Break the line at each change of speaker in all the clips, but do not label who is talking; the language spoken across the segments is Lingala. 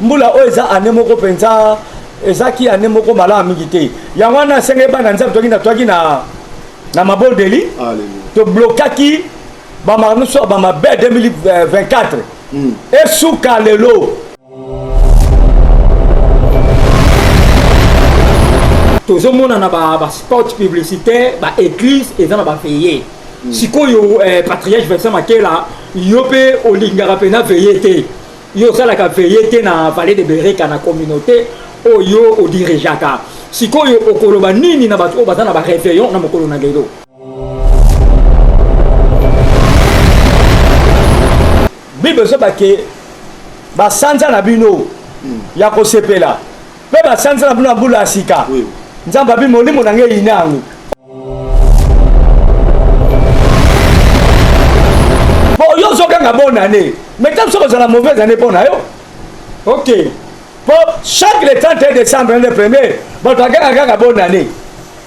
mbula o eza ane moko penza ezaki ane moko mala mingi te yango wana senge bana nzambe toki na mabondeli to blokaki ba marno so ba mabe 2024 esuka lelo
tozomona na ba spot publicitaire ba église eza na ba veillé sikoyo patriarche Vincent Makela yo pe olingaka pena veillé te yo salaka veillé te na vallée de Bereka na communauté oyo o dirigeaka sikoyo okoloba nini na bato baza na ba réveillon na mokolo na lelo
bible so bake basanza na bino ya kosepela pe basanza na bino na mbula asika nzamba bi molimo na ngai inangu bo yo zo kanga bonne année mais tant que ça la mauvaise année pour na yo OK pour chaque le 31 décembre le premier bon ta kanga bonne année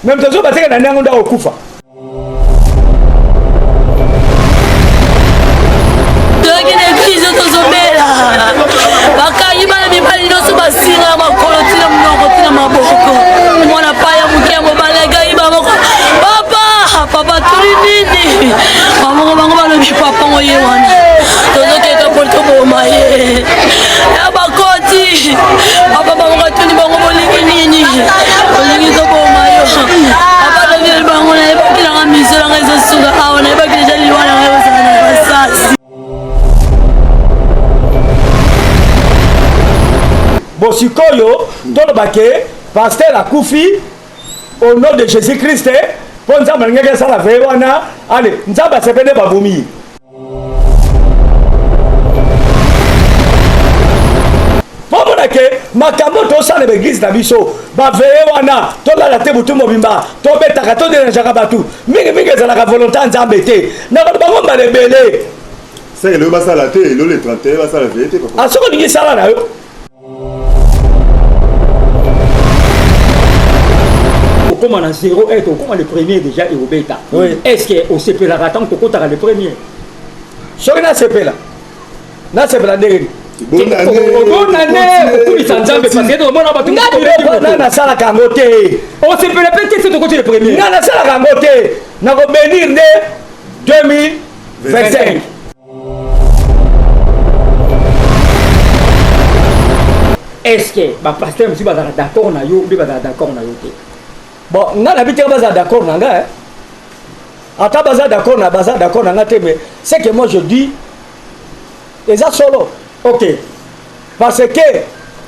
même to zo bateka na nyango nda okufa
bakangi bana mibali nyonso basinga makolo tina monoko tina maboko mwana paya moke ya mobali agai bamoko papa toli nini bamoko bango balobi papa ngo ye wana tozokeka poli toboma ye ya bakoti papa bamoko toli bango bolingi nini bolingi toboma yo papa lobi bango nayebaki nanga miso nanga ezosuka awa nayebaki deja liwa nanga ezala na basasi.
Bosikoyo, tout le baquet, pasteur la Koufi, au nom de Jésus-Christ, pour nous amener à la veille, allez, nous allons se faire baboumi. Pour nous dire, ma camoto ça l'église d'Abisso, ma veille wana, tout la tête tout mobimba, tout bête à tout de Jarabatu, mingi za la volonté en zambété, n'a pas de bon malébélé.
C'est le basa la tête, le 31 basa la veille.
Ah, ce qu'on dit ça là.
Comment on a 0 être comment le premier déjà est au bêta. Est-ce que au CP la raton que le premier
ce que na CP là na CP là ndenge
bonne année pour les Tanzaniens parce que on a battu
na sala kangote
au CP la peut-être c'est côté le premier
na sala kangote na ko bénir ne 2025
est-ce que ba pasteur monsieur ba d'accord na yo ba d'accord na yo te
bon nga na bité baza d'accord na nga ata baza d'accord na nga te mais c'est que moi je dis et ça solo OK parce que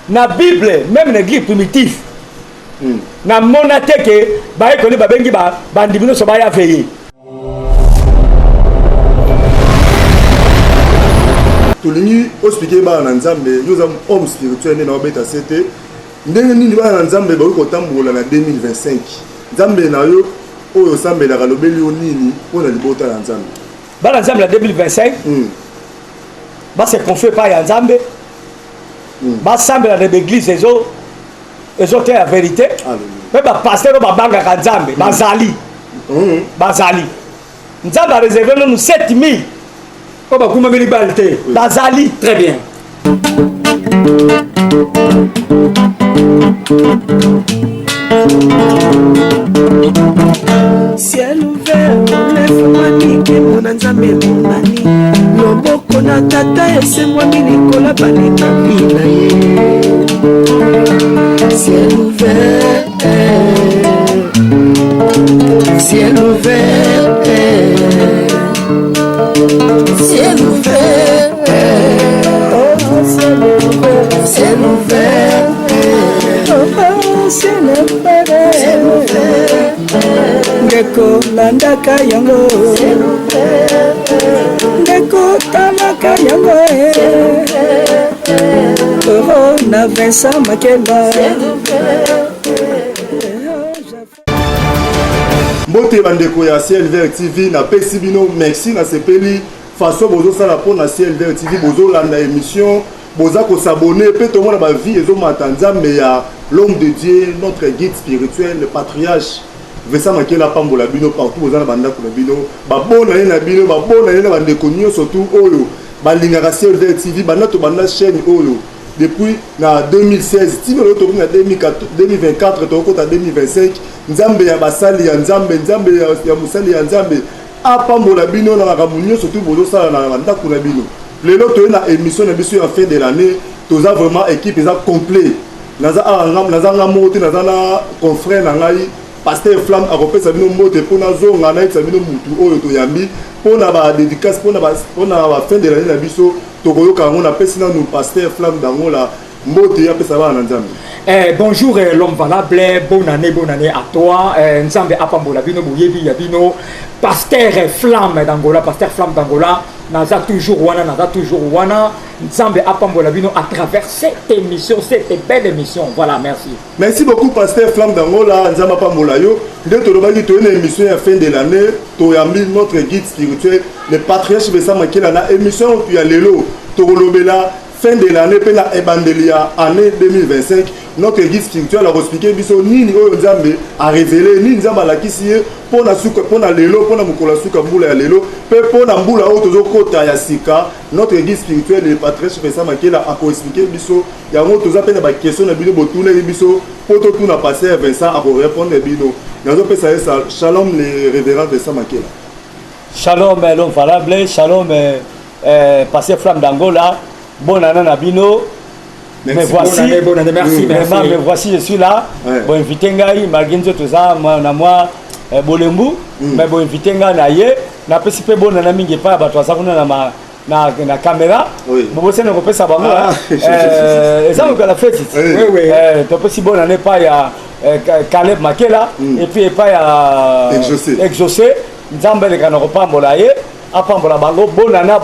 na Bible même l'église primitive na monate que ba ekoni ba bengi ba bandibino so ba ya veiller
tolingi expliquer ba na nzambe nous sommes hommes spirituels na obeta c'était ndenge nini bana nzambe ba ko tambola na 2025 nzambe na yo oyo sambela ka lobeli yo nini pona libota na nzambe
bana nzambe la 2025 ba se confier pas ya nzambe ba sambela de l'église ezo te la vérité mais ba pasteur ba banga ka nzambe bazali nzambe a réservé nous 7000 ko ba kuma meli balte bazali
très bien.
Ciel ouvert, lève-moi nique mon nzambe monani loboko na tata esemwa milikola balinga mina ye ciel ouvert ciel ouvert ciel ouvert ciel ouvert ndeko landaka yango ndeko talaka yango na Vincent Makela
mbote bandeko ya CLVR TV na pesi bino merci na sepeli façon bozo sala po na CLVR TV bozo landa émission boza ko s'abonner pe to mona ba vie ezo matanza mais ya l'homme de Dieu notre guide spirituel le patriarche Vincent Makela pambola bino partout boza na banda ko bino ba bona na bino ba bona na bandeko nyo surtout oyo balingaka CLVR TV banda to banda chaîne oyo depuis na 2016 ti lelo tokomi na 2024 tokota 2025 nzambe ya basali ya nzambe ya mosali ya nzambe apambola bino na makambo nyonso tu bozosala na bandako na bino lelo toye na émission na biso ya fin de l'année toza vraiment équipe eza complet naza nga moko te naza na confrère na ngai Pasteur Flamme akopesa bino mbote mpona zonga na yebisa bino mutu oyo toyambi mpona badédicace mpona fin de l'année na biso tokoyoka yango napesi nanu Pasteur Flamme dangola mbote apesa bana na nzambe.
Bonjour l'homme valable, bonne année à toi. Nzambe apambola bino boyebi ya bino Pasteur Flamme d'Angola, naza toujours wana Nzambe apambola bino à travers cette émission, cette belle émission. Voilà, merci.
Merci beaucoup Pasteur Flamme d'Angola, Nzambe apambola yo. Dès to lobaki to une émission à fin de l'année, to yambi notre guide spirituel, le patriarche Bessa Makela na émission tu ya lelo to lobela fin de l'année pe na ebandelia année 2025 notre guide spirituel a expliqué biso nini oyo Nzambe a révélé nini Nzambe alakisi ye pona suka pona lelo pona mukola suka mbula ya lelo pe pona mbula oyo tozokota ya sika notre guide spirituel le patriarche Bessa Makela a expliqué biso yango toza pe na ba question na bino botuna biso poto tuna passer Vincent a répondre bino nazo pesa ça shalom les révérends Bessa Makela.
Shalom l'homme valable, shalom Pasteur Flamme d'Angola. Bonne année Nabino. Mais voici,
bonne année, merci.
Mais voici, je suis là. Bon invité ngai, malgré tout ça, moi Bolembu, mais bon invité ngai naie, na participer bonne année mingi pas bato ça kuna na caméra. Bon vous savez qu'on ça bango. Et ça on la fête. Oui. Tu peux si bonne année pas ya Caleb Makela et puis pas ya Exaucé. Nzambe le kana kopambola ye, apambola bango bonana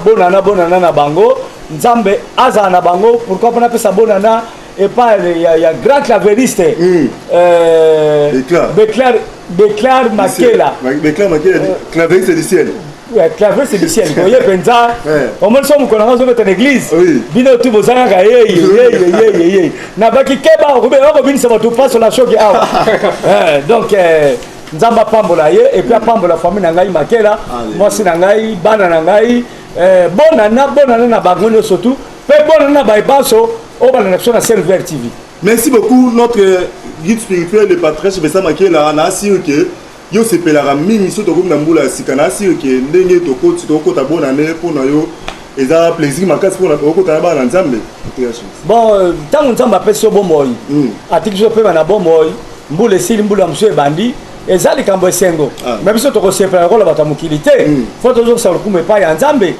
na bango. Nzambe aza na bango pourquoi on appelle ça bonana et pas il y a grand clavériste Béclair Makela
clavériste du ciel
clavériste du ciel voyez penza au moins sommes qu'on a dans l'église bino tu bozanga yé na baki keba ko bin ça va tout pas sur la choc donc Nzamba pambola ye et puis apambola famille na ngai Makela moi si na ngai bana na ngai bonana na bango surtout pe bonana ba baso o bana na Server TV.
Merci beaucoup notre guide spirituel le patriarche Bessa Makela na assuré que yo sepelara mingi so to comme na mbula sika na assuré que ndenge to kota bonane pona yo eza plaisir makasi pona to kota ba na Nzambe.
Bon tant Nzamba peso bomoyi atiki so pe na bomoyi mbula sili mbula mso bandi ezali kambo esengo même si tokosepela kola bato mokili te fo tozokisa lokumu epai ya Nzambe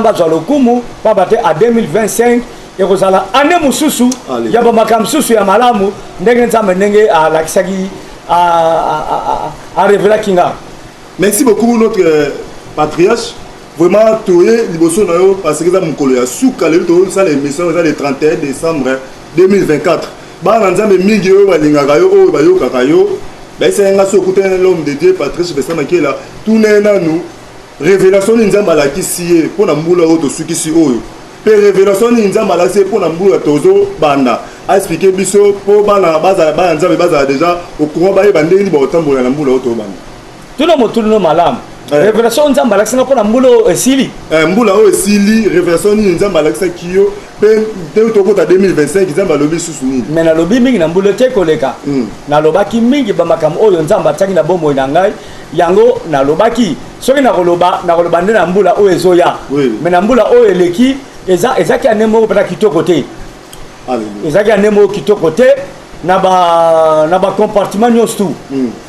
azwa lokumu pa bate a 2025 ekozala ane mosusu ya bamakambo mosusu ya malamu ndenge Nzambe ndenge alakisaki arevelaki nga.
Merci beaucoup notre patriarche vraiment toye liboso na yo parce que za mokolo ya suka lelo tozosala émission eza le 31 décembre 2024 bana Nzambe mingi oyo balingaka yo oyo bayokaka yo c'est un l'homme de Dieu, Patrice Bessa Makela, tout n'est pas nous. Révélation Nzamba la kisie pour n'amboula auto sukisi oyo. Pe révélation Nzamba la c'est pour n'amboula tozo banda. A expliquer biso pour bana baza Nzamba baza déjà au courant ba bande ni ba otambola n'amboula auto banda.
Tout le malam. Révélation Nzamba la c'est pour n'amboula esili.
Mboula o esili révélation Nzamba la c'est kiyo. Pe tokota 2025 Nzamba lobi susuni.
Mais na lobi mingi na mbula te koleka. Na lobaki mingi ba makambo oyo Nzamba tsaki na bomoi na ngai yango na lobaki soki na koloba nde na mbula oyo ezoya. Mais na mbula oyo eleki ezaki anemo pata kitoko te. Ezaki anemo kitoko te na ba compartiment nyonso.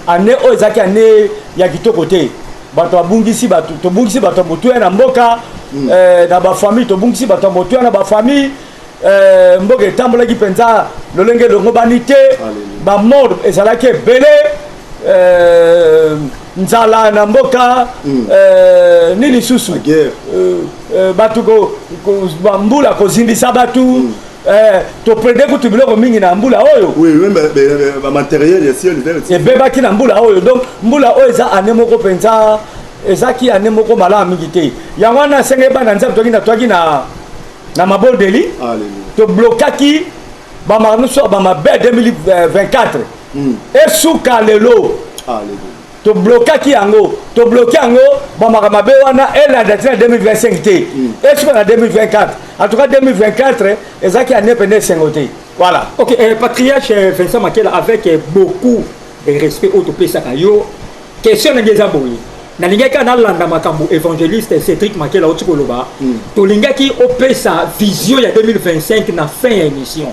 Ane oyo ezaki ane ya kitoko te. Bato abungisi bato tobungisi bato motu na mboka na ba famille tobungisi bato motu na ba famille mboka etambolaki penza lolenge longo banite ba mort ezalaki ebele nzala na mboka nini susu bato mbula kozindisa bato to prendre kutu biloko mingi na mbula oyo
ba matériel ya ciel
ebebaki na mbula oyo donc mbula oyo eza ane moko penza ezaki ane moko malamu mingi te yango wana senge bana Nzambe toki na mabodeli to blokaki ba manuso ba mabe 2024 esuka lelo to blokaki yango ba mabe wana ela date 2025 te esuka na 2024 en tout cas 2024 eza ki année pendant sengoté voilà.
Ok, patriarche Vincent Makela, avec beaucoup de respect au topé sakayo, question na ngeza boyi. Na lingaka na landa makambo évangéliste Cédric Makela au Tikoloba. To lingaki opesa vision ya 2025 na fin ya émission.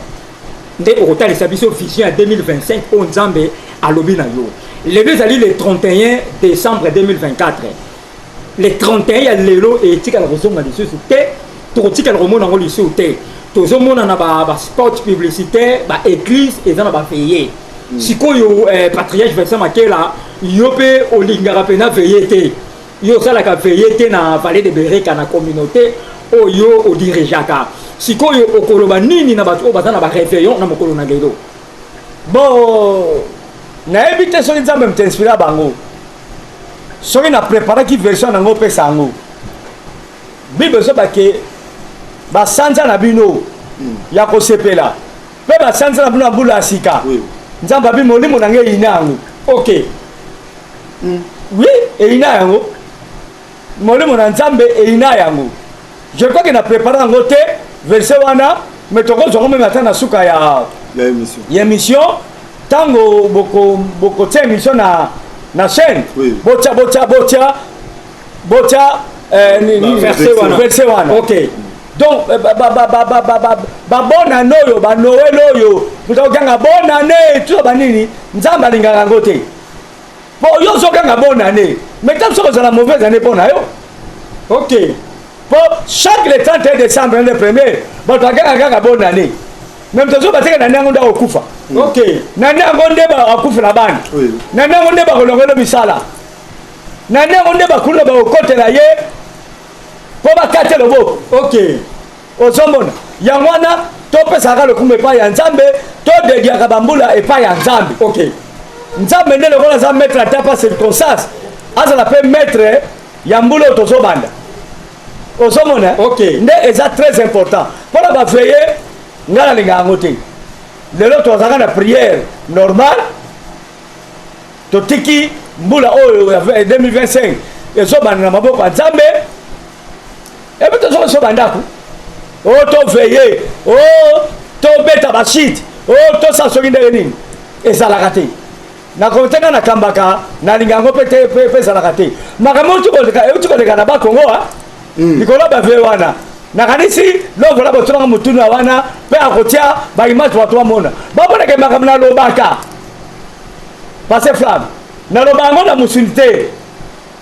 Nde okotali sa biso vision ya 2025 o Nzambe alobi na yo. Le deux ali le 31 décembre 2024. Le 31 ya lelo et tika la raison na lisusu te. To tika la romona ngo lisusu te. Tozomona na ba spot publicitaire ba église et na ba veillé sikoyo patriarche Vincent Makela yo pe olingaka pena veillé te yo sala ka veillé te na vallée de Bereka na communauté o yo o dirigeaka sikoyo okoloba nini na bato bazana ba réveillon na mokolo na lelo.
Bon na ebite soki Nzambe m'inspira bango soki na préparer ki version nango pesa yango Bible so bake basanza na bino ya kosepela pe basanza na bino mbula asika Nzamba bi molimo na ngai ina yango
ok
oui ina yango molimo na Nzambe ina yango je crois que na préparer yango te verset wana mais toko zongo même atana suka ya émission tango boko te émission na chaîne bocha verset wana
ok.
Donc, bonne année, Noël, vous avez une bonne année, tout ça, nous avons une bonne année. Pour vous avez une bonne année. Mais tant que vous avez une mauvaise année, bonne année.
Ok.
Pour chaque le 31 décembre, le 1er, vous avez une bonne année. Même si vous avez une année, vous avez une bonne année. Ok. Vous avez une bonne année. Vous avez une bonne année. Vous avez une bonne année. Vous avez une bonne année. Pour kate le beau.
Ok.
Ozomona. Yangwana to pesaka le kumbe pa ya Nzambe to de diaka bambula et pa ya Nzambe.
Ok.
Nzambe ndele kola za mettre à tapa circonstance. Aza la pe mettre yambulo tozobanda. Ozomona.
Ok.
Nde eza très important. Pour la veiller ngala linga ngote. Lelo tozaka na prière normale. To tiki mbula oyo 2025 ezobanda na maboko ya Nzambe. Et puis tu as bandako. Oh, tu veillé. Oh, tu bêta bachit. Oh, tu as sorti de l'ennemi. Et ça l'a raté. Na kontena na kambaka na lingango pete ça l'a raté. Makamon tu connais na ba Congo ah. Nicolas ba vewana. Na kanisi lo vola botona mutunu wana pe akotia ba image watu mona. Ba bona ke makamna lo baka. Passez flamme. Na lo bango na musulite.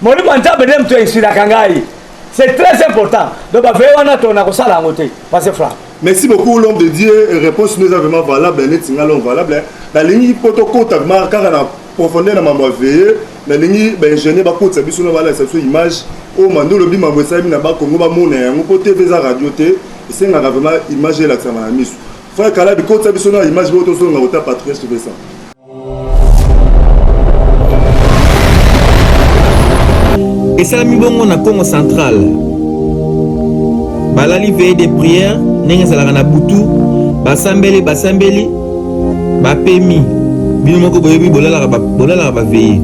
Moni banta bedem tu inspira kangai. C'est très important. Donc,
merci beaucoup, l'homme de Dieu. Réponse nous est vraiment valable. Valable. La ligne protocole, car on a profondeur dans ma veille. La ligne, ingénieur, ça a une image. Au mando, le bim, ça a une radio. C'est vraiment image là que ça m'a mis. Frère Kala, du côté de la image, on a patriarche de ça.
Et ça mi bongo na Congo central. Balali veille de prière, nenga sala na butu, basambeli bapemi. Bino moko boyebi bolala ba veille.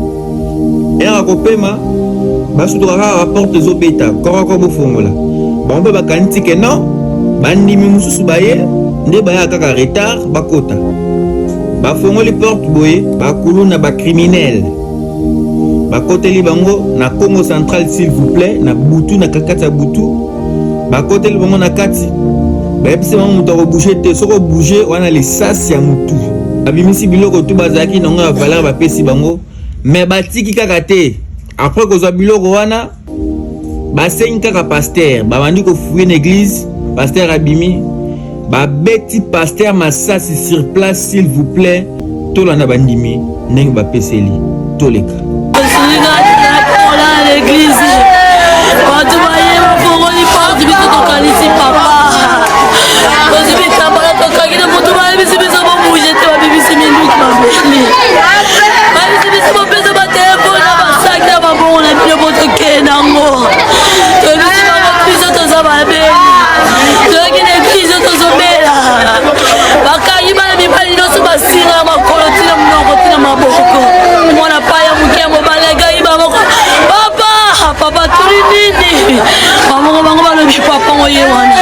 Et à kopema, basutoka ka porte zobeta, koko bofongola. Bombe bakanti ke non, bandimi mususu baye, nde baya kaka retard bakota. Bafongoli porte boye, bakuluna ba criminel. Bakoteli bango na Congo central s'il vous plaît na butu na kakati ya butu bakoteli bango na kati bayebisi bango moto akobouge te soko bouge wana lisasi ya mutu abimisi biloko tu bazalaki nango ya valeur bapesi bango mais batiki kaka te après kozwa biloko wana basengi kaka paster babandi kofuye na église paster abimi babeti paster masasi sur place s'il vous plaît tolanda bandimi ndenge bapeseli toleka
l'église watu baye mafongoli parti biso tokalisi papa kozibita bala tokakina mutu baye bisibiso bobuje te babibisi minduki mabeli babisi biso bopesa batelefone na basaki na babongo na bino botokee nango tobisi bababiso toza babeli toyoki na eglize tozobela bakangi bana mibali nyonso basinga ya makolo tina monoko tina maboko mwana paya moke ya mobalega iba moko papa tuli nini bamoko bango balobi papa ngo ye wana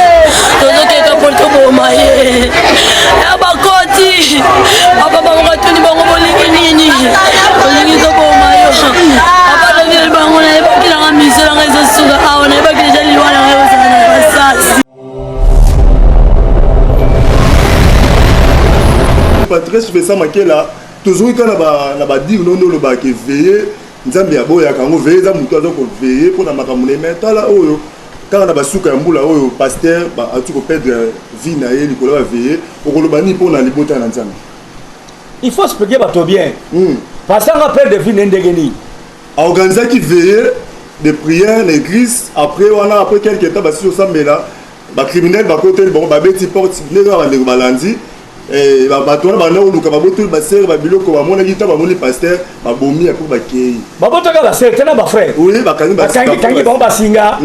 patrice je fais ça makela toujours quand na ba dire non le ba que veiller nzambe ya boya kango veiller za mutu azo ko veiller pour na makambo ne metala oyo quand na basuka ya mbula oyo pasteur ba atu ko perdre vie na ye likolo ba veiller okoloba ni pour na libota na nzambe.
Il faut expliquer bato bien. Parce qu'on a perdre vie n'endegeni.
A organiser qui veiller de prières l'église après après quelques temps basi osambela ba criminel ba côté bon ba beti porte nega ba ndeko balandi et ba bato ba na oluka ba boto ba sere ba biloko ba mona kita ba moni pasteur ba bomi pour ba kei
ba boto ka ba sere tena ba frère
oui ba kangi ba
kangi ba singa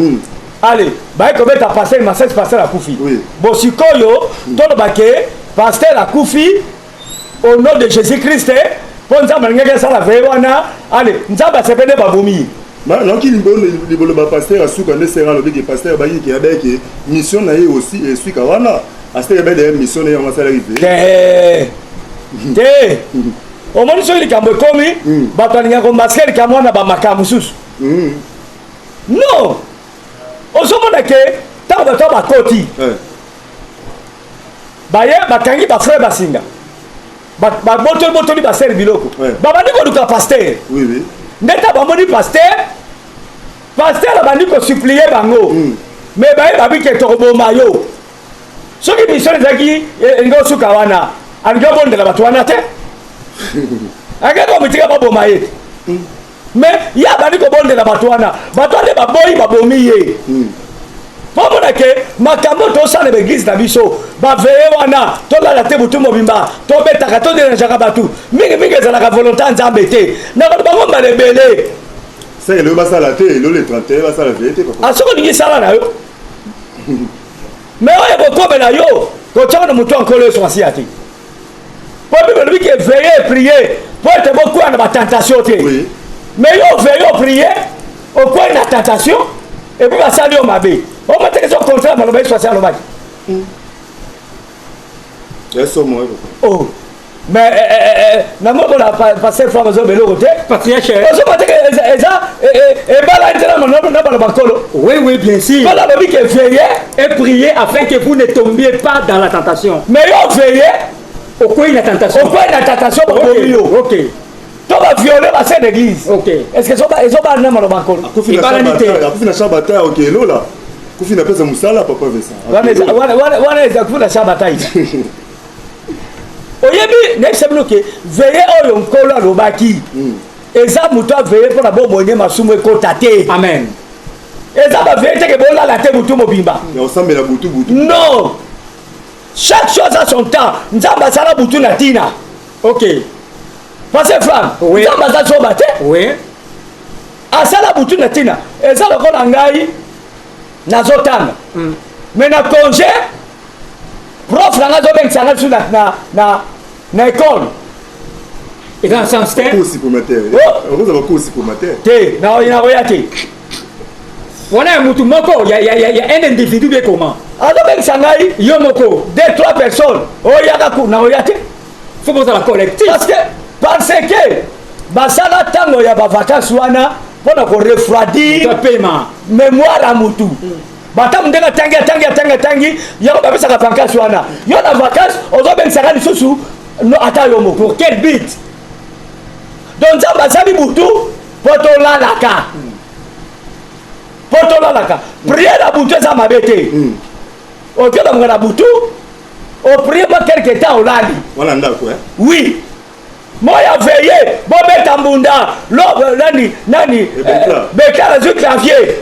allez ba ko beta pasteur ma sese pasteur a kufi bo sikoyo tolo ba ke pasteur a kufi au nom de Jésus-Christ pour nzamba ngeke sala vewana allez nzamba sepene ba bomi.
Non, qui libolo ba pasteur asuka ne sera le big pasteur ba yiki avec mission na ye aussi et suika wana pasteur ba de mission na yanga sala rive te o moni so li kambo komi ba tania ko masquer kamwana ba makamu sus non o so mona ke ta ba koti ba ye ba kangi ba frère basinga ba botoli ba ser biloko ba bandi ko duka pasteur oui ndeta bamoni pasteur abandi ko supplier bango mais baye babike tokoboma yo soki mission ezaki ngo suka wana ango bondela bato wana te akeko mitika baboma ye mais ya bandi ko bondela bato wana bato nde baboyi babomi ye pomona ke makambo tosala l'église na biso baveye wana tolala te butu mobimba tobetaka toderanjaka bato mingi ezalaka volonté nzambe te nakolo bango malebele c'est le basala te le 31 basala vérité
papa asoko ningi sala na yo mais oyo kokomela yo kotiaka na motu ankolo eso asi ate po bible lobi ke veiller prier po ete bokwea na batentation te mais yo veille prier okwei na tentation epuis basali yo mabe omateke au contraire maloba yesu asi alobaki oh mais namoko na passer fois bazo beloko te
patriarche
ozo mateke eza ebala ntela na baloba nkolo
oui bien sûr
bala lobi ke veiller
et prier afin que vous ne tombiez pas dans la tentation
mais yo veiller
okwei na tentation
babomi yo
ok
to ba violer ba sainte église
ok
est-ce que ezoba na maloba nkolo
akufina shabata ok lola kufina pesa musala papa Vincent
wana eza kufina shabata oyebi nekisebino ke veye oyo nkolo alobaki eza moto aveye mpona bomone masumu ekota te
amen
eza baveye teke bolala te butu mobimba
osambela butu
non chaque chose a son temps nzambe asala butu na ntina
ok
parce femme nzambe aza soba te asala butu na ntina eza lokola ngai nazotanga mais na congé prof nanga azobengisanga biso na école
eza na sens te
coursi pour mater ozaba coursi pour mater
te nakoya te
wana ya mutu moko ya un individu be comment
azobengisa ngai
yo moko
2-3 personnes oyaka nakoya te
faut bozala collectif
parce que basala ntango ya bavacance wana mpona korefroidir mémoire ya mutu batamu ndenge atangi yango bapesaka pancarte wana yo na vacance ozobengisaka lisusu ata yo moko
pour quel but
donc nzambe asali butu po tolalaka priere ya butu eza mabe te okebamaka na butu oprie mwa quelque temps olali
wana ndako
oui moya veille bobeta mbunda nani bekla azwi clavier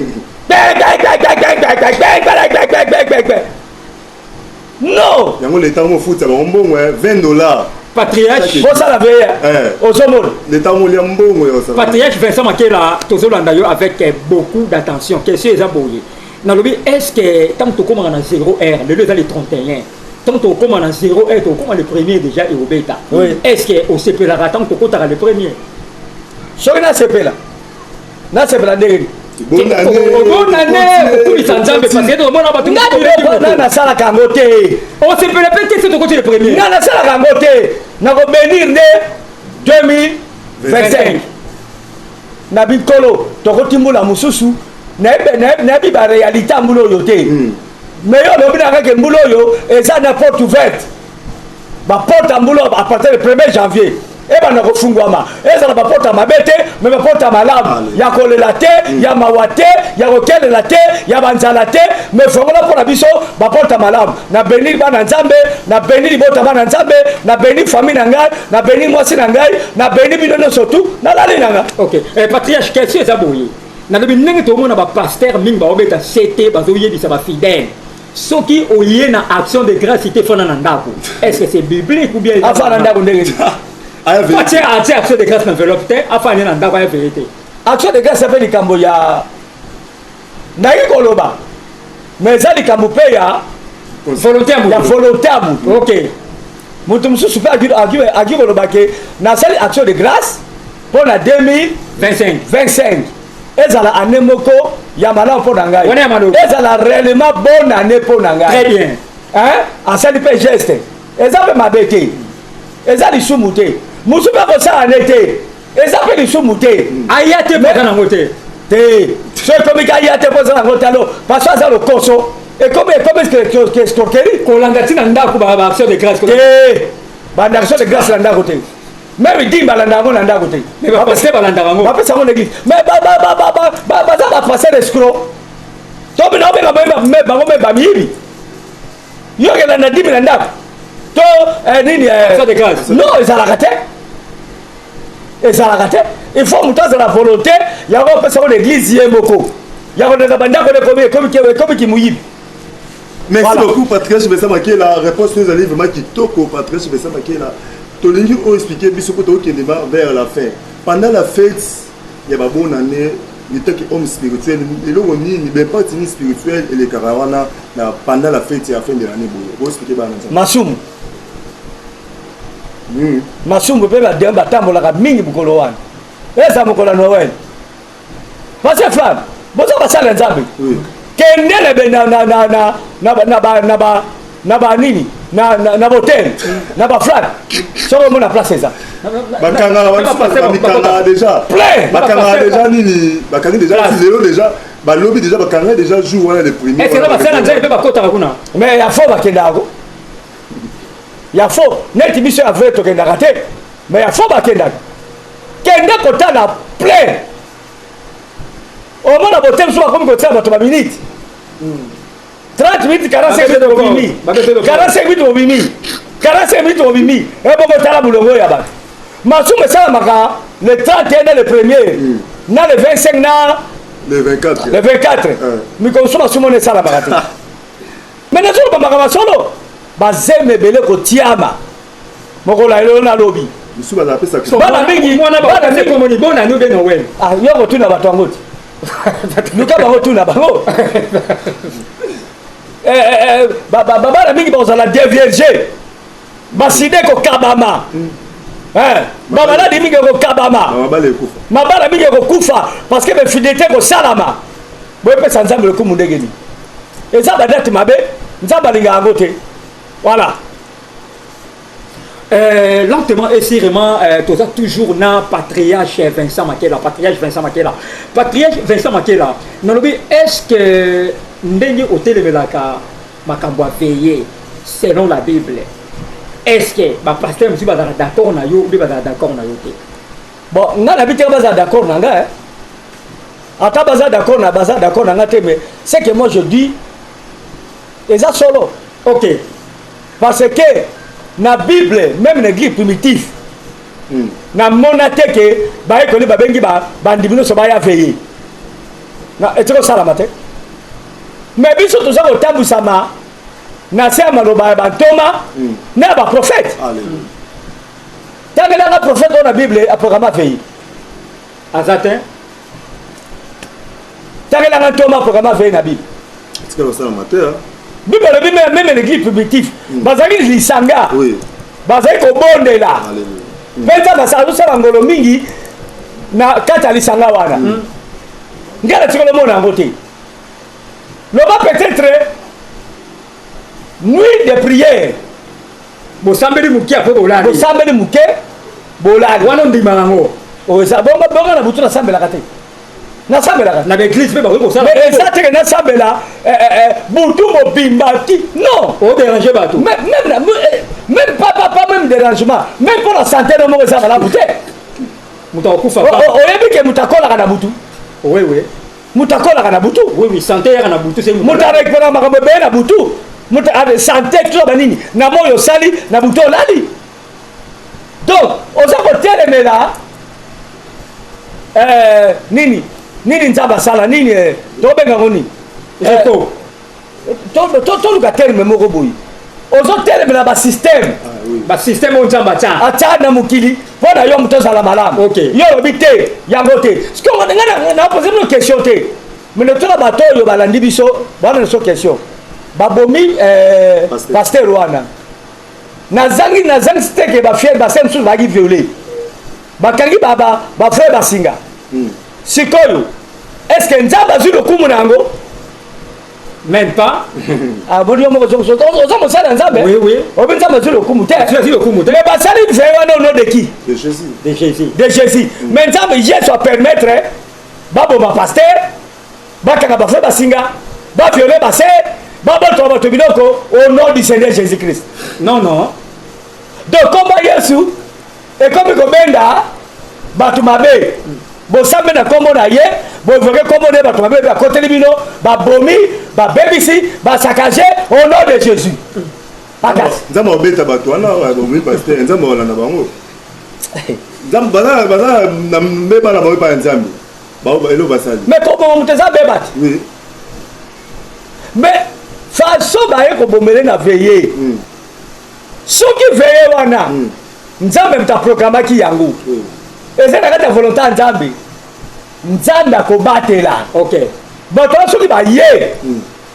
non
yango leta mofuta bambongo $20
patriarche
osala veille ozomona
leta molia mbongo
patriarche Vincent Makela tozolanda yo avec beaucoup d'attention question eza boye nalobi est-ce que tant tokomaka na 0 heure lelo eza le 31 tant tokoma na 0 heure tokoma le premier déjà eobeta est-ce que osepelaka tant tokotaka le premier
soki nasepela ndenge nasalaka yango te
osepela mpe te se tokoti le premier
nga nasalaka yango te nakobénir nde 2025 na bikolo tokoti mbula mosusu nayebi baréalité ya mbula oyo te mais yo olobi na kake mbula oyo eza na porte ouverte baporte ya mbula à partir du 1er janvier ebanda kofungwama ezala baporte ya mabe te me baporte ya malamu ya kolela te ya mawa te ya kokelela te ya banzala te me fongola mpo na biso baporte ya malamu na beni bana nzambe na beni libota bana nzambe na beni famille na ngai na beni mwasi na ngai na beni bino nyonso tu nalali na ngai.
Ok, patriarche question eza boye nalobi ndenge tomona bapaster mingi baobeta ct bazoyebisa bafidèle soki oye na action de grâce te fana na ndako est-ce que c'est biblique ou bien
afa na ndako ndenge
atie action de grâce na enveloppe te afa ne na ndako aya vérité
action de grâce ape likambo ya nayi koloba mais eza likambo mpe ya
volonté
ya volonté ya mutu. Ok, mutu mosusu mpe aki koloba ke nasali action de grâce mpo na 2025 ezala année moko ya malamu mpo na ngai ezala réellement bonne année mpo na ngai.
Très bien.
asali mpe geste eza mpe mabe te eza lisumu te mosu mpe kosala ne te eza mpe lisumu te
aya te mpoza nango te
te so ekomi ka aya te mpoza nango te alo parce aza lokoso ekomi escroquerie
kolanda ntina ndako baaction de grâce
te banda action de grâce na ndako te même dim balanda yango na ndako te
bapaster balandaka yango
bapesa yango na église mais baza bapaster escroc to bina obenga bango me bamiyibi yokela na dimi na ndako to nini non ezalaka te ezalaka te il faut moto azala volonté yango opesa yango na église ye moko ya kondenga bandako ekomi kimuyibi.
Merci beaucoup Patrice Vincent Makela, réponse nous allait vraiment kitoko Patrice Vincent Makela. Tolingi o expliquer biso ko to kendeba vers la fin. Pendant la fête, il y a ba bonne année, il était que homme spirituel, et là on ni ben pas ni spirituel et les karawana pendant la fête et à la fin de l'année. Vous expliquer ba nza.
Masum. Masum pe ba demba tambola ka mingi bukolo wana. Eza mokolo Noël. Parce que femme, bozo ba sala nzambe.
Oui.
Kendele be na ba nini na botel na ba flag soko mona place eza
bakanga déjà bakanga déjà nini bakanga déjà lelo déjà balobi déjà bakanga déjà jour wana le premier
est-ce que ba sala nzambe ba kota kuna
mais ya fo bakendako ya fo neti biso ya vrai tokendaka te mais ya fo bakendaka kenda kotala plein omona botel so bakomi kotala bato ba minute 30 minutes 45 minutes obimi 45 minutes obimi 45 minutes obimi eboko tala bulongo ya bato masumu esalamaka le 31 na le premier na le 25 na
le 24
mikoloso masumu ono esalamaka te mais nazoloba makambo solo bazeme ebele kotiama mokolo elelo nalobi bana mingi yo kotuna bato yango ti luka bango tuna bango babana mingi bakozala devierge baside kokabama bamaladi mingi ekokabama mabala mingi ekokufa parce que befidélité kosalama boyepesa nzambe lokumu ndenge nini eza badate mabe nzambe alingaka yango te voilà.
Lentement et sérieusement, tu as toujours na patriarche Vincent Makela, est-ce que ndenge otelemelaka makambo veiller selon la Bible, est-ce que ba pasteur monsieur bazala d'accord na yo ou bazala d'accord na yo te?
Bon, nga na bitika bazala d'accord na nga ata bazala d'accord na nga te, mais c'est que moi je dis eza solo.
OK.
Parce que na Bible même l'église primitive na mona te ke ba ekoli ba bengi ba bandimino so ba ya veiller na etiko sala mate mais biso to za ko tambusama na se amaloba ba toma na ba prophète tangela na prophète dans la Bible a programme veiller
azatin
tangela na toma programme veiller na Bible
est-ce que ça amateur
Bible même l'église primitive bazali lisanga bazali ko bondela peza basala sala ngolo mingi na kata lisanga wana ngala tikolo mona ngote loba peut-être nuit de prière
bosambeli muke apo bolali
bosambeli muke bolali
wana ndima nango
o sa bonga na butu na sambela kate na sambela
na l'église pe ba ko sala
mais ça te na sambela butu mobimba ti non
o déranger bato
même pas dérangement même pour la santé no moko eza malamu te
moto akufa
oyebi ke moto akolaka na butu
oui
moto akolaka na butu
oui santé yaka na butu c'est
moto arekipena makambo ebele na butu moto santé tuza banini na moyo osali na butu olali donc oza kotelemela nini nzambe asala nini tobengango nini toluka terme moko boye ozotelemela basystème
basystème oyo nzambe
atya na mokili mpo na yo moto ozala malamu yo olobi te yango te sikongo nga napose bino question te mene tona bato oyo balandi biso bana na so question babomi paster wana nazangi steke bafiere base mosusu baki viole bakangi bafrere basinga sikoyo estce nzambe azwi lokumu na yango
même pas
abodi moko oza mosala ya nzambe obi nzambe azwi lokumu te mais basali veye wana ono de qui de jésus mais nzambe yesu apermettre baboma paster bakanga bafrere basinga baviole base babotola bato biloko au nom du Seigneur Jésus-Christ.
Non.
Donc komba Yesu ekomi kobenda bato mabe bosambe na kombo na ye bovoke kombo na bato mabe bakoteli bino babomi babebisi basakaje au nom de Jésus. Pakas.
Nzambe obeta bato wana bomi pasteur nzambe olanda bango. Nzambe bana na mbeba na bango pa nzambe. Ba elo basali.
Mais comment on te ça bebati?
Oui.
Mais façon baye kobomele na veiller soki veiller wana nzambe mtaprogramaki yango eza na kati ya volonté ya nzambe akobatela bato soki baye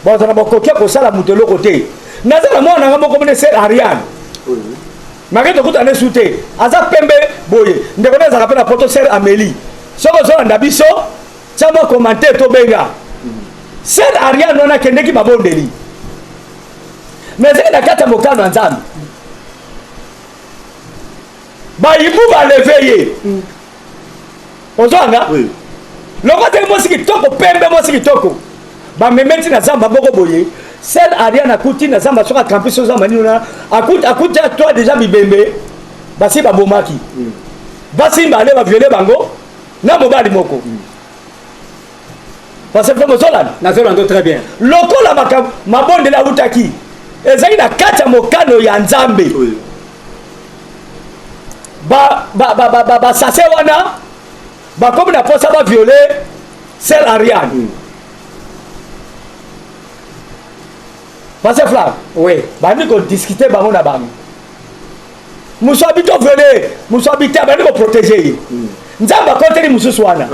bato na bakoki kosala moto eloko te naza na mwana nanga moko mone ser Ariane maki tokutana esu te aza pembe boye ndeko na ezaka mpe na poto ser Amélie soki ozolanda biso tia mwa commentaire tobenga ser Ariane wana akendeki babondeli mais ezali na kati ya mokano ya nzambe bayibu baleve ye ozwanga loko te mosi kitoko pembe mosi kitoko bamemeti na zamba moko boye ser Ariane akuti na zamba soki akampi so zamba nini wana akuti atoi deja bibembe basi babomaki basimba ale baviole bango na mobali moko parce que
nazolanda très bien
lokola mabondeli awutaki ezali na kati ya mokano ya nzambe basase wana bakomi na posa baviole ser Ariane parce flamme bandi kodiskute bango na bango mosu abi to viole mosu abi te bandi koprotege ye nzambe akoteli mosusu wana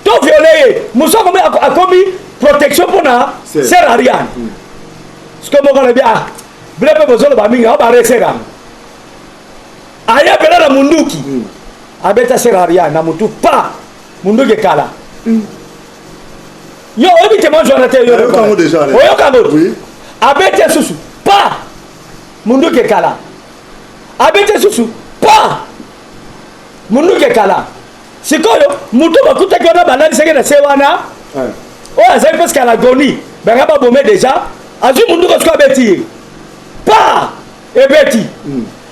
to viole ye mosu akomi protection mpona ser Ariane siko moko na bia bile mpe bozoloba mingi ao baresera aya pela na munduki abeta ser Ariane na mutu pa munduki ekala yo oyebi témoignage wana te oyokango abete susu pa munduki ekala abete susu pa munduki ekala sikoyo mutu bakutaki wana balalisaki na se wana oyo azali presque à l'agonie banga babome déjà azwi munduki soki abeti ye pa ebeti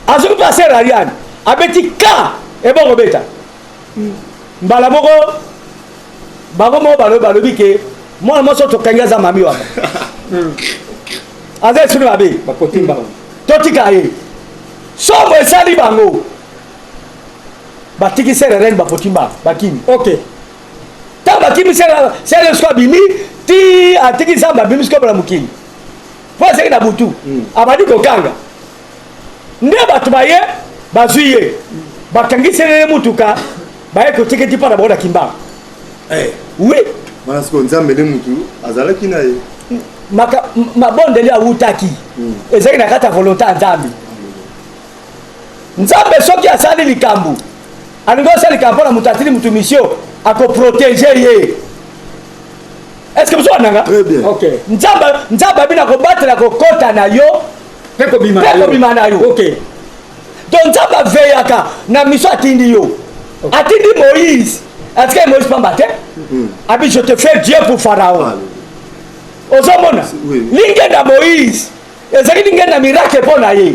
azoki mpe ser Ariane abeti ka ebongo beta mbala moko bango moko balobi ke mwana moso tokangi aza mami wana aza esuni mabe totika ye sombo esali bango batiki ser Ariane bapotimba bakimi ntango bakimi ser soki abimi ti atiki nzambe abimi soki obala mokili po ezali na butu abandi kokanga nde bato baye bazwi ye bakangiselele mutuka baye kotiketi mpa na bango na kimbanga
siko nzambe nde mutu azalaki na ye
mabondeli awutaki ezalaki na kati ya volonté ya nzambe soki asali likambo alingi osala likambo mpona moto atili mutu mission akoprotege ye est-ce que vous avez nzambe abina kobatela kokota na yo
mpe kobima
na yo donc nzambe aveyaka na miso atindi yo atindi Moïse atiki Moïse pamba te abi je te fais Dieu pour Pharaon ozomona lingenda Moïse ezali lingenda miracle mpo na ye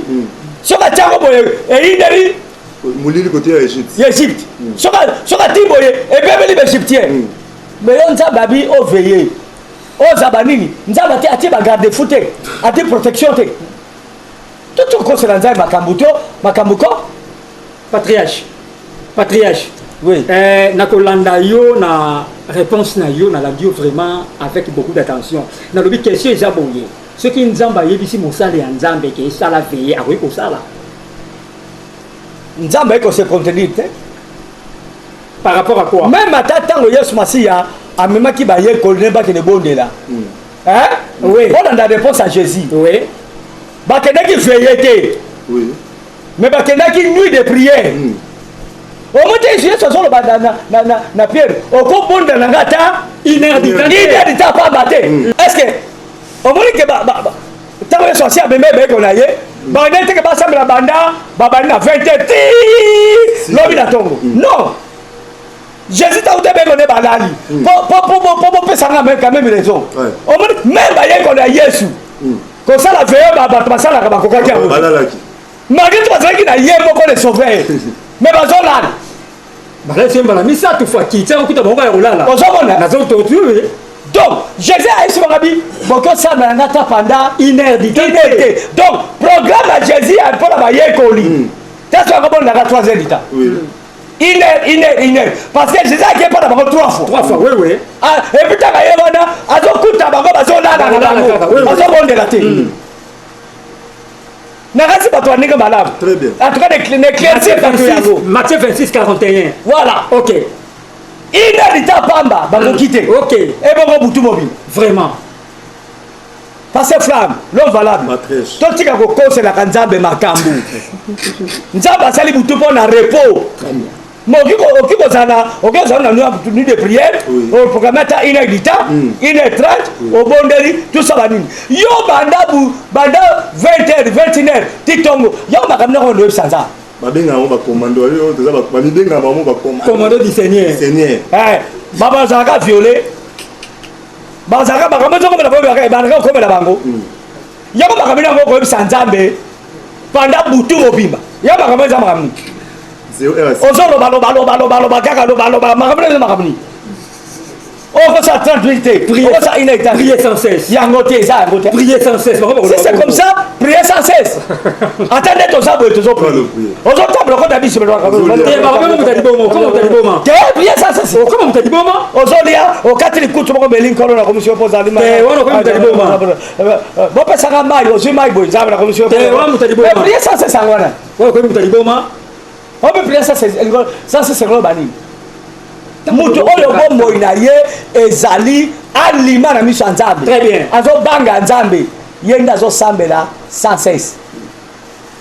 soka tiango boye eyindeli
molili côté ya Égypte
ya Égypte soka ti boye ebebeli baégyptien mais yo nzambe abi oveye ozaba nini nzambe ati atie bagarde fou te atie protection te tokosela nzambe makambo ko
patriarche
oui
nakolanda yo na réponse na yo nalandi yo vraiment avec beaucoup d'attention nalobi question eza boye soki nzambe ayebisi mosala ya nzambe ke esala veye akoki kosala
nzambe ekose contenir te
par rapport à quoi
même ata ntango yesu masiya amemaki bayekoli ne bakende bondela
oui
olanda réponse à jésus
oui
bakendaki veye te
oui
mais bakendaki nuit de prière omote yesu azoloba na pierre okobonda na nga ta
une heure du
temps pamba te est ce que omoni ke ntango yesu asi abembe ebeyeko na ye bande teke basambela banda babandi na 20 heures ti lobi na ntongo non jésus tauta ebeyeko ne balali po bopesanga quand même raison omoni même bayeko na yesu kosala veyo bato basalaka bakokaki yango malgré to bazalaki na ye moko le sauveur mais bazolala
balasiembala misato fois kiti okuta bango ya kolala
ozomona
nazototue
donc jésus ayesi bangabi bokosambela nga ta pendant une heure donc programme ya jésus mpona bayekoli te so akobonaka 3 heures du temps une heure parce que jésus akie mpona bango 3 fois
oui
et puis taka ye wana azokuta bango bazolala na bango bazobondela te nakasi bato ya ndenge malamu en tout cas n'éclaircir bato yango
Matthieu 26 41
voilà
ok
une heure du temps pamba bakoki te
ok
ebongo butu mobile
vraiment
parce que flamme l'homme valable totika kokoselaka nzambe makambo nzambe asali butu mpo na repos oki kozala na nuit de prière oprogramme ata 1 heure du temps 1 heure 30 obondeli tout banini yo banda 20 heures 21 heures titongo yo makambo noko oyebisa nzambe
babenga bango bacommando oyo toza bamibenga bango
bacommando du seigneur
bazalaka violé bazalaka makambo ezokobela okomela bango yango makambo nango okoyebisa nzambe panda butu mobimba yo makambo eza makambo ozolobaloba kaka lobaloba makambo eza makambo nini okosa 30 minutes te okosa 1 hectare
prier sans cesse
yango te eza yango te
prier sans cesse
si c'est comme ça prier sans cesse attendez toza boye tozoprier ozotambola okota biso prier sans cesse ozolia okati likutu moko meli nkolo na komisio mpo ozali bopesaka mai ozwi mai boye nzambe na komisio prier sans cesse yango wana ope prier sans cesse yango banini mutu oyo bomoi na ye ezali alima na miso ya nzambe azobanga nzambe ye nde azosambela sans cesse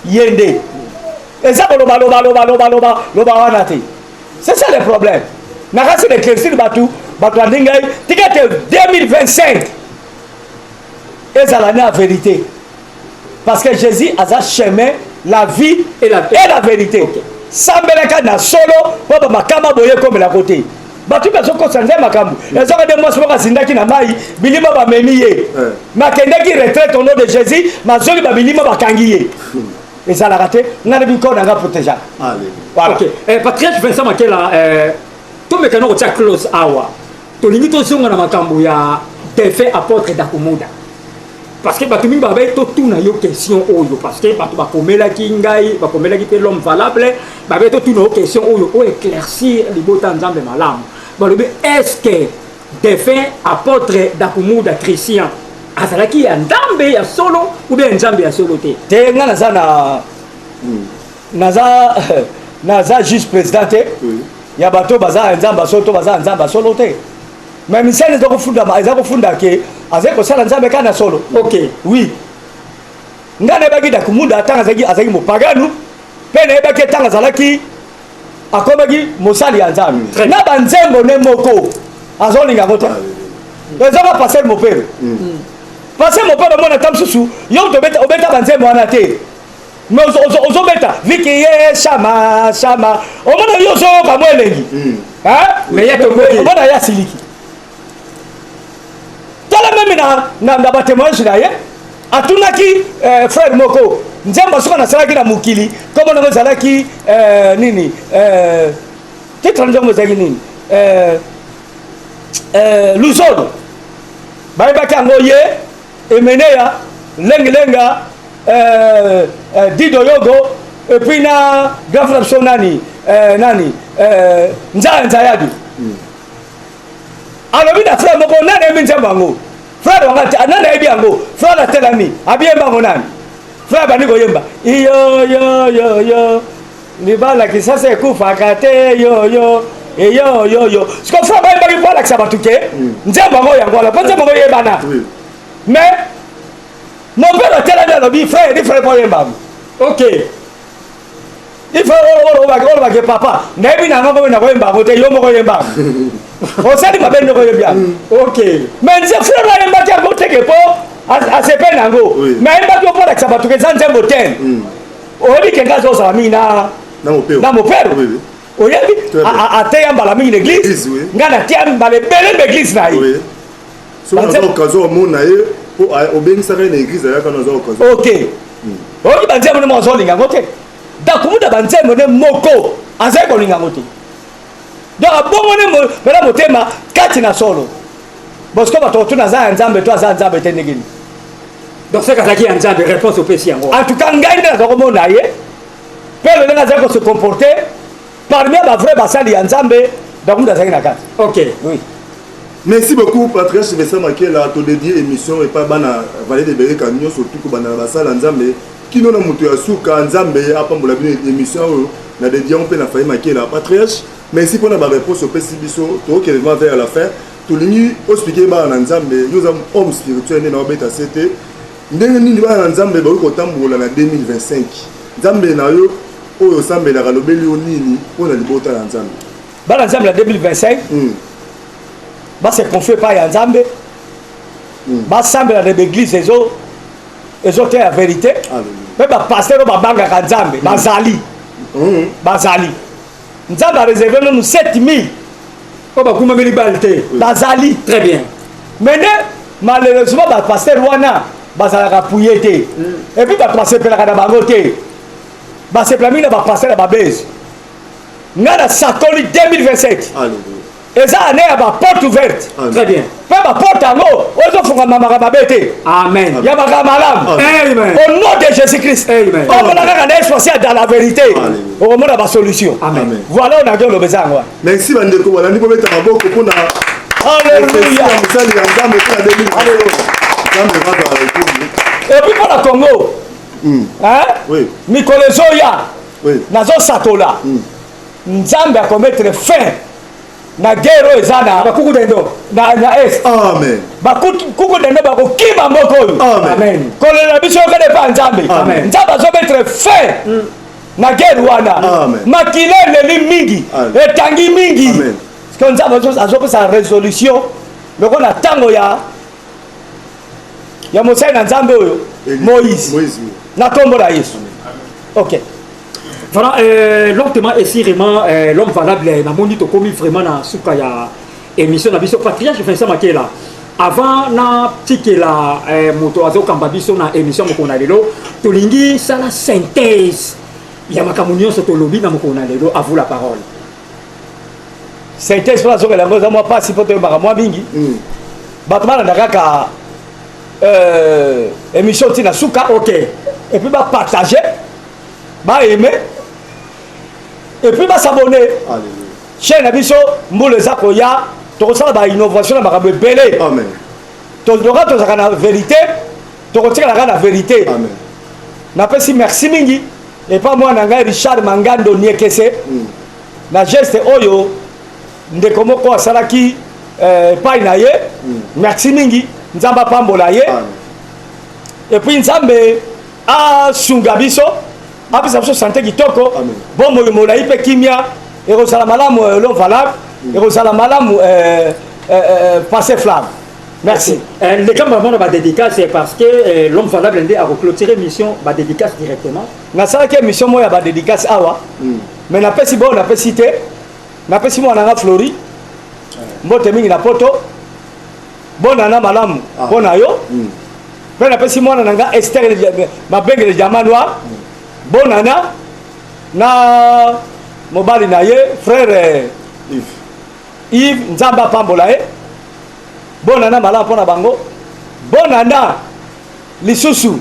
ye nde eza kolobaloba wana te c'est ça le problème nakasi d'éclaircir bato ya ndenge tika te 2025 ezala ne ya vérité parce que jésus aza chemin la vie et la vérité sambelaka na solo mpo bamakama boye komelako te bato bazokosa nzambe makambo ezoka nde mwasi moko azindaki na mai bilima bamemi ye makendaki retraite au nom de jésus mazongi babilima bakangi ye ezalaka te nga na bikoo na nga protégeaka
patriarche Vincent Makela tomekana kotia close awa tolingi tozonga na makambo ya défunt apôtre Dakumuda parce que bato mingi babai totuna yo question oyo parce que bato bakomelaki ngai bakomelaki mpe l'homme valable babai totuna yo question oyo éclaircir libota nzambe malamu balobi est-ce que défunt apôtre Dakumuda Christian azalaki ya nzambe ya solo ou bien nzambe ya solo te
te nga naza juste président te ya bato baza ya nzambe solo to baza ya nzambe solo te mais misala eza kofunda ke azali kosala nzambe kaka na solo ok oui nga nayebaki Dakumuda ntango azalaki mopaganu mpe nayebaki ntango azalaki akomaki mosali ya nzambe na banzembo ne moko azolingango te ezaka paster mopere paster mopere omona ta mosusu yo obeta banzembo wana te mais ozobeta viki ye shama omona yo ozoyoka mo elengi omona ye asiliki tala meme na batémoignage na ye atunaki frère moko nzambe soka nasalaki na mokili kombo nango ezalaki nini titre nzambe ezalaki nini luzolo bayebaki yango ye emeneya lengelenga dido yogo epuis na grand frère biso nani nzayadi alobi na frère moko nani ayebi nzambe yango frère wanga nani ayebi yango frère atelami abiyemba yango nani frère bandi koyemba yo libala kisasa ekufaka te yo siko frère bayembaki mpo alakisa bato ke nzambe yango wala mpo nzambe yango yebana mais mon père atelami alobi frère edi frère koyemba ok il faut olobake papa nayebi nanga komi nakoyemba yango te yo moko yemba osali mabe nde koyebi yango ok mais nze frère ayembaki yango teke mpo asepe nango mais ayembaki mpo alakisa bato ke eza nzembo tene oyebi ke nga azosala mingi na mopere oyebi ateya mbala mingi na église nga nateya mbala ebele na église na ye ok oyebi banzembo nde mo azolinga yango te dakumuda banzembo nde moko azali kolinga yango te donc abongo nde mena motema kati na solo bosiko bato otuna aza ya nzambe to aza ya nzambe te ndenge nini
donc soki azalaki ya nzambe réponse opesi yango
en tout cas ngai nde naza komona ye mpe lo ndenge azali kose comporte parmi ya bavrai basali ya nzambe dakumuda azalaki na kati
ok
oui.
Merci beaucoup Patrice Vincent Makela to dédié émission et pas bana valer de bereka nyo surtout ko bana basala nzambe kino na mutu ya suka nzambe apambola bino émission na dédié on peut na faille Makela Patrice merci pour la réponse au pesibiso to que va vers la fin to lingi expliquer ba na nzambe yo za homme spirituel na obeta c'était ndenge nini ba na nzambe ba ko tambola na 2025 nzambe na yo oyo sambe la kalobeli o nini pona libota na nzambe
ba na nzambe la 2025 base confie pa ya nzambe basambela na baeglise ezote ya vérité mpe bapaster oyo babangaka nzambe bazali nzambe areserve nanu 7000
oyo bakumameli bale te
bazali
très bien
mais nde malheureusement bapaster wana bazalaka puye te epuis bato basepelaka na bango te basepela mingi na bapaster na babese nga na sakoli 2027 eza ane ya baporte ouverte
très bien
mpe baporte yango ozofunga makambo mabe te
amen
ya makambo malamu au nom de jésus christ omona kaka na especial dans la vérité okomona basolution voilà oyo naki oloba eza yango wana
merci bandeko balandi kobeta maboko mpona
alleluya
mosali ya nzambe mpona 2000
epuis mpo na congo mikolo ezoya nazosatola nzambe akometre fin na guerre oyo eza na bakuku dendo na est
amen
bakuku dendo bakokima moko oyo
amen
kolela biso yokende epa nzambe nzambe azometre fin na guerre wana makila eleli mingi etangi mingi parceke nzambe azopesa résolution lokola na ntango ya mosali na nzambe oyo moïse na nkombo na yesu ok
voilà l'homme tema esirement l'homme valable namoni tokomi vraiment na suka ya émission na biso patriarche Vincent Makela avant na tikela moto azokamba biso na émission moko na lelo tolingi sala synthèse ya makambo nyonso tolobi na moko na lelo à vous la parole
synthèse mpona azokela yango eza mwa mpasi mpo toyebaka mwa mingi bato balanda kaka émission ntina suka
ok
et puis bapartage baeme et puis basabone chaîne na biso mbula eza koya tokosala bainnovation na makambo ebele toka tozalaka na vérité tokotikalaka na vérité napesi merci mingi epa mwana ngai richard mangando niekese na geste oyo ndeko moko asalaki epai na ye merci mingi nzambe apambola ye epuis nzambe asunga biso apesa biso sante kitoko bomoi molai mpe kimia ekozala malamu l'homme valable ekozala malamu passé flamme merci
les gens vraiment ba dédicace c'est parce que l'homme valable ndé a clôturer mission ba dédicace directement
nasalaki émission moya ba dédicace awa mais napesi bo napesi te napesi mwana nga flori mbote mingi na poto bona na malamu mpona yo mpe napesi mwana na nga Esther mabenge le diamant noir bonana na mobali na ye frère Yves nzambe apambola ye bonana malamu mpo na bango bonana lisusu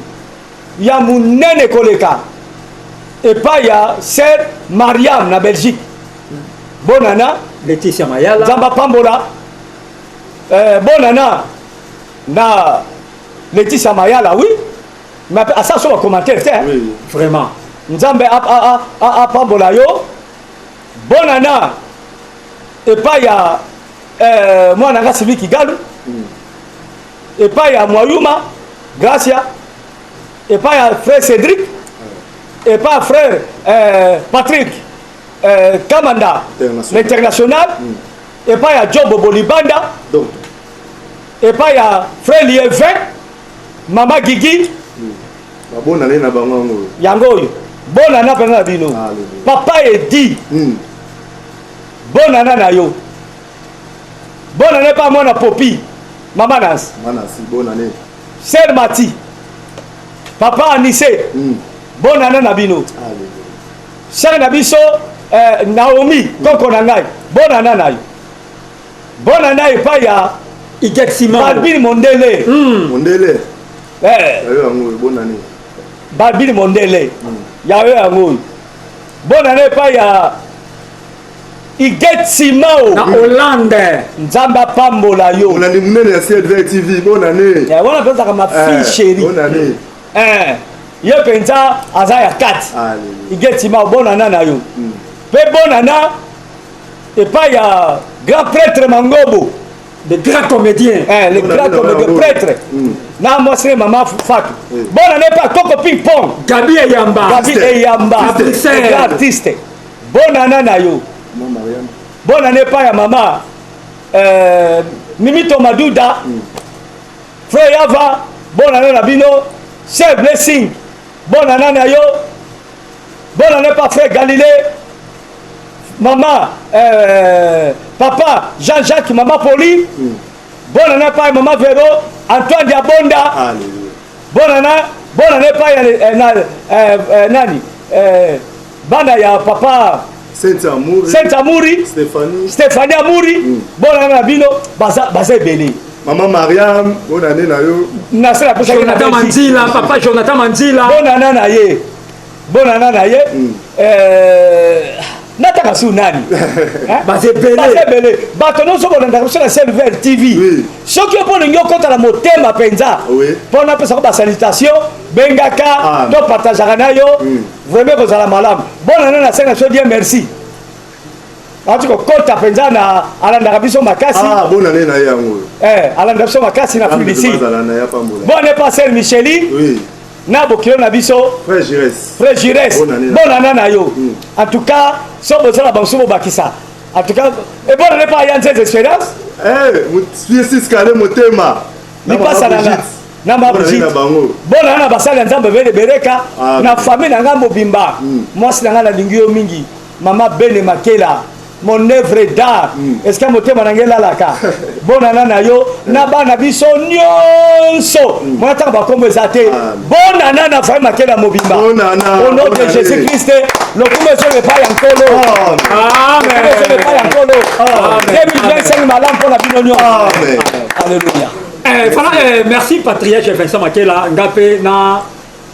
ya munene koleka epai ya sœur Mariam na Belgique bonana
Laetitia Mayala
nzambe apambola bonana na Laetitia Mayala oui mais asa so ba commentaire te
Oui.
vraiment
nzambe apambola yo bonana epai ya mwana nga Sylvie Kigalu epai ya Mwayuma Gracia epai ya frère Cédric epai ya frère Patrick Kamanda l'international epai ya Job Bolibanda
Donc,
epai ya frère Lievin mama Gigi
bonne année na bango.
yango oyo bonana mpenza na bino
Alléluia.
papa edi bonana na yo bonana epa mwana Popi mama Nancy
Manasi, bonne année.
sœur Mati papa Anissé bonana na bino
Alléluia.
sœur na biso Naomi koko na ngai bonana na yo bonana epai ya
Iget Simon
Balbini Mondele
Mondele.
eh
Ayo yango bonne année.
Balbini Mondele ya yo yango oyo bonana epai ya Iget Simao
na Hollande
nzambe apambola yo
On a dit munene ya CLV TV, bonne année.
wana mpenzaka mafille chérie
Bonne année.
ye mpenza aza ya kati
Alléluia.
igetima bonana na yo mpe bonana epai ya grand prêtre Mangobo
de grands comédiens
le grand comédien prêtre na mwasine mama Fatou bonana epai ya Coco Ping Pong
Gabi Eyamba
Gabi Eyamba
Fabrice.
grand artiste bonana na yo
Maman Mariam.
bonana epai ya mama Mimito Maduda frère Yava bonana na bino Chef Blessing bonana na yo bonana epai frère Galilée mama papa Jean-Jacques mama Poli bonana epai mama Véro Antoine Diabonda
Alléluia.
bonana epai ya nani bana ya papa Saint Amouri Stéphanie Amouri bonana na bino baza ebele
Maman Mariam, bonne année na yo.
nasala pesaki na
Jonathan
Belgique.
Manzila papa Jonathan Manzila
bonana na ye nataka su nani bazebele bato nyonso bolandaka biso na CLV TV soki mpo olingi okota na motema mpenza mpo napesaka basalutation bengaka to partageaka na yo vraimen kozala malamu bonana nasenga so die merci ati kokota mpenza na alandaka biso makasi
bonne année na ye yango
alandaka biso makasi na publicité bonne passer Micheli na bokilo na biso frère Jires bonana na yo en tout cas so bozala banso bobakisa en tout cas ebonane pa ya nzeze espérance
fils kale motema
lipasa na Brigitte bonana na basali ya nzambe bele bereka na famille na nga mobimba mwasi na nga nalingi yo mingi mama Bene Makela mon œuvre d'art est-ce que motema na ngela laka bonana na yo na bana biso nyonso mwana tanga bakombo eza te bonana na famille Makela mobimba au nom de Jésus Christ lokumu ezo epai ya nkolo ezo epai ya nkolo 2025 malamu mpona bino nyonso alléluia
merci patriarche Vincent Makela ngape na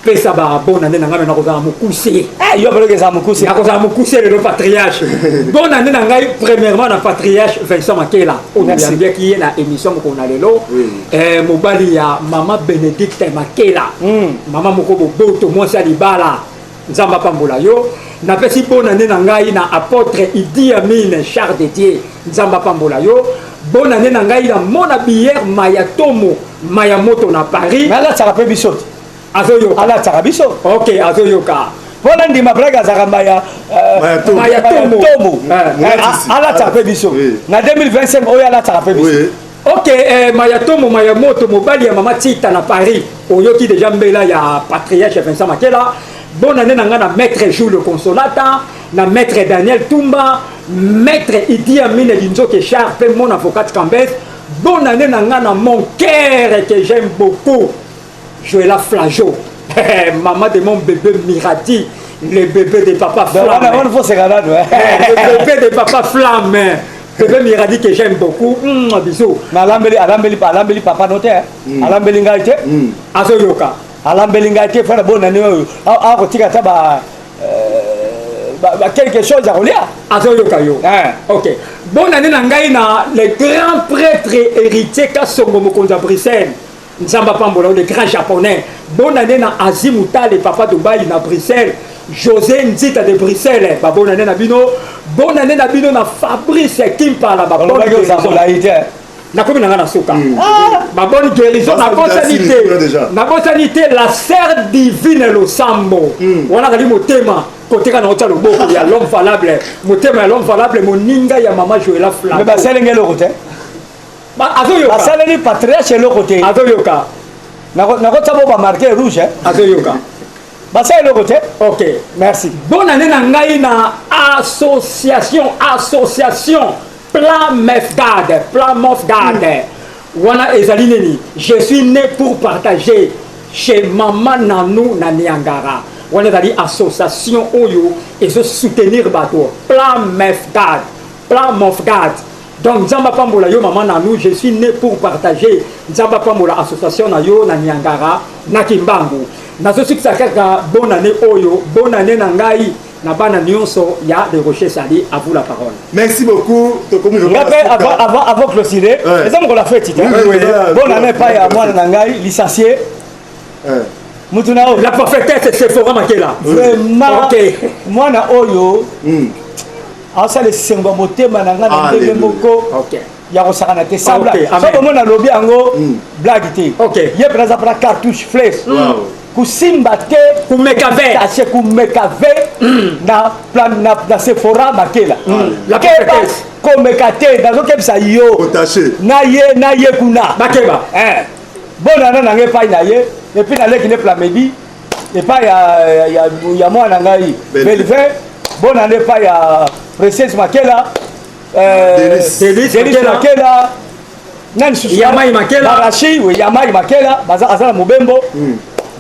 pesa ba bonne année na ngai na kozala mokuse
yo baloko eza mokuse
na kozala mokuse lelo patriarche bonne année na ngai premièrement na patriarche Vincent Makela oyo yambiaki ye na émission moko na lelo mobali ya mama Bénédicte Makela mama moko boboto mwasi ya libala nzambe apambola yo napesi bonne année na ngai na apôtre Idi Amin char de Dieu nzambe apambola yo bonne année na ngai na mona bière Mayatomo Mayamoto na Paris
alatsaka mpe biso
azoyoka
alatsaka biso
ok azoyoka
mpona ndima brake azaka mayatomo alatsaka mpe biso na 2025 oyo alatsaka mpe biso
ok Mayatomo Mayamoto mobali ya mama Tita na Paris oyoki déjà mbela ya patriarche Vincent Makela bonne année na nga na maître Jules le Consolata na maître Daniel Tumba maître Idi Amin Linzoke Char mpe mon avocat Cambès bonne année na nga na mon cœur que j'aime beaucoup Joëlla Flageau. Maman de mon bébé Mirati, le bébé de papa Flamme. Le bébé de papa Flamme. Bébé Mirati que j'aime beaucoup. Bisous.
Alambeli papa noté. Alambeli ngaite.
Azoyoka.
Alambeli ngaite fera bonne année. Ah kotika taba quelque chose à relire.
Azoyoka yo. OK. Bonne année na ngai na le grand prêtre héritier Kasongo Mokonza Bruxelles. Nzamba Pambola, le grand japonais. Bonne année na Azimuta, le papa Dubaï na Bruxelles. José Nzita de Bruxelles. Bonne année na Bino. Bonne année na Bino na Fabrice Kimpa la bonne guérison. Na komi na suka. Ma bonne guérison na bonne sanité. Na bonne sanité la sœur divine lo sambo. Wana kali motema côté kana otalo boko ya l'homme valable. Motema ya l'homme valable moninga ya mama Joëlla Flamme.
Mais ba selenge lo côté.
Azoyoka.
Basaleli patriarche le côté.
Azoyoka.
Nako tabo ba marqué rouge.
Azoyoka.
Basaleli le côté.
OK, merci. Bonne année na ngai na association Plan Mofgad. Wana ezali nini. Je suis né pour partager chez Maman Nanou na Niangara. Wana ezali association oyo ezo soutenir bato. Plan Mofgad. Donc Nzamba Pambola yo maman nanou, je suis né pour partager Nzamba Pambola association na yo na Niangara na Kimbangu. Nazo sukisa kaka bonne année oyo, bonne année na ngai na bana nyonso ya de Rocher Sali, à vous la parole.
Merci beaucoup.
Avant clôturer, les hommes qu'on l'a fait bonne année pas à moi na ngai licencié.
La prophétesse Sephora Makela.
Vraiment. OK. Moi na oyo. Ça les sengo motema na ngana ndenge moko.
OK.
Ya kosakana te sabla. So mona lobi ango blague te.
OK.
Ye preza para cartouche flèche. Kusimba te
kumekave.
Tache kumekave na plan na Sephora Makela.
La prophétesse
komekate dans okebisa yo.
Otaché.
Na ye kuna.
Bakeba.
Bona na nge pa na ye et puis na leki ne plamedi et pas ya moi na ngai. Belve. Bonne année pas ya Princesse Makela. Délice Makela.
Yamai Makela.
Barachi, oui, Yamai Makela. Azala Mobembo.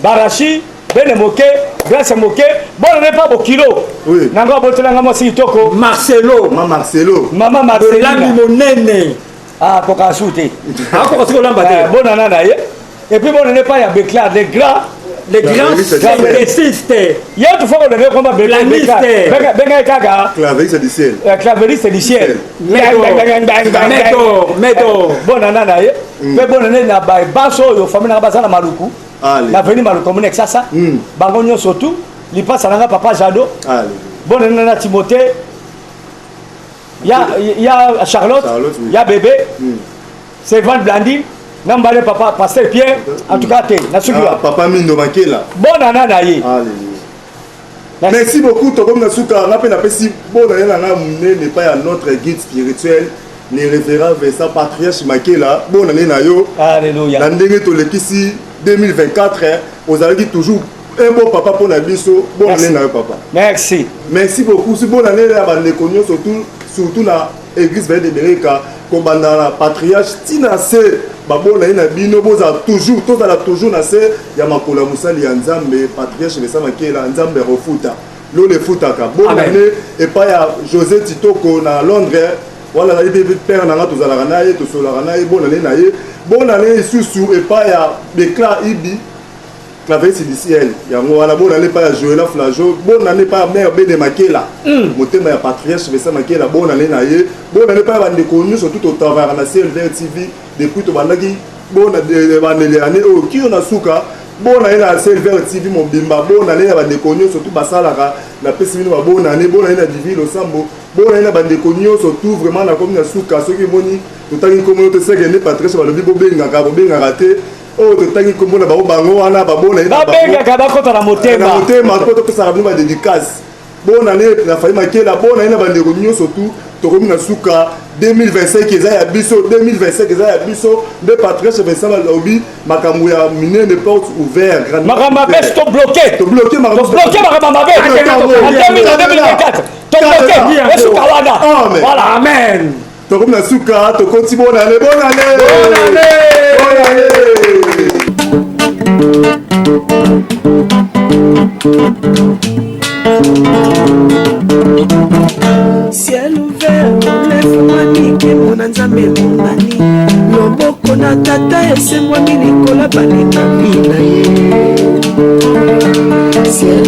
Barachi, Bene Moke, Grace Moke. Bonne année pas au kilo.
Oui.
Nanga Botelanga Mosi Toko.
Marcelo.
Maman Marcelo.
Lami Monene.
Ah, Kokasute.
Ah, Kokasute Lambate.
Bonne année. Et puis bonne année pas ya Béclar, les grands.
Les grands clavéristes.
Il y a tout fois qu'on devait combattre
Planiste.
Benga Kaga.
Clavériste du ciel.
Clavériste du ciel.
Médo.
Bonne année. Mais bonne année na baso yo famille na bazana maluku. Na veni maluku mon exasa. Bangonyo surtout. Li passe na papa Jado. Bonne année na Timothée. Il y a Charlotte. Il y a bébé. C'est Van Blandi. Nambale papa pasteur Pierre en tout cas
papa Mindo Makela.
Bonne année na ye.
Merci beaucoup Tokom Nasuka. Na pe na pesi bonne année na n'est pas notre guide spirituel le révérend Vincent Patriarche Makela. Bonne année na yo.
Alléluia.
Na ndenge to lekisi 2024 vous avez toujours un bon papa pour na biso. Bonne année na yo papa. Merci beaucoup. Si bonne année na bande konyo surtout na église Verde de Bereka kombanda na patriarche tina se babona ina bino boza toujours na se ya makola musali ya nzambe patriarche Vincent Makela nzambe refuta lo le futaka bonne année et pas ya José Titoko na Londres wala na bébé père na ngato zalaka na ye to solaka na ye bonne année na ye bonne année susu et pas ya Béclar Ibi clavériste du ciel yango wana bonne année pas ya Joëlla Flageau bonne année pas ya mère Bene Makela motema ya patriarche Vincent Makela bonne année na ye bonne année pas ya bande connu surtout au travail na CLV TV depuis to bandaki bonne année o ki on a suka bonne année na CLV TV mon bimba bonne année ya bande connu surtout basalaka na pesi bino bonne année na Divine Osambo bonne année na bande connu surtout vraiment na comme na suka soki moni totangi communauté segene patriarche balobi bobengaka te oh totangi komona bango wana babona
babengaka bakota na motema
po topesaka bino badédicace bonne année na Faye Makela bonne année na bandeko nyonso surtout tokomi na suka 2025 eza ya biso 2025 eza ya biso nde patriarche Vincent balobi makambo ya minene porte ouvert
makambo mabe to bloqué makambo mabe en 2024 to bloqué esuka wana
voilà amen
tokomi na suka tokoti bonne année
Ciel ouvert, lève-moi nike mona nzambe monani loboko na tata esemwami likola balingami na ye. Ciel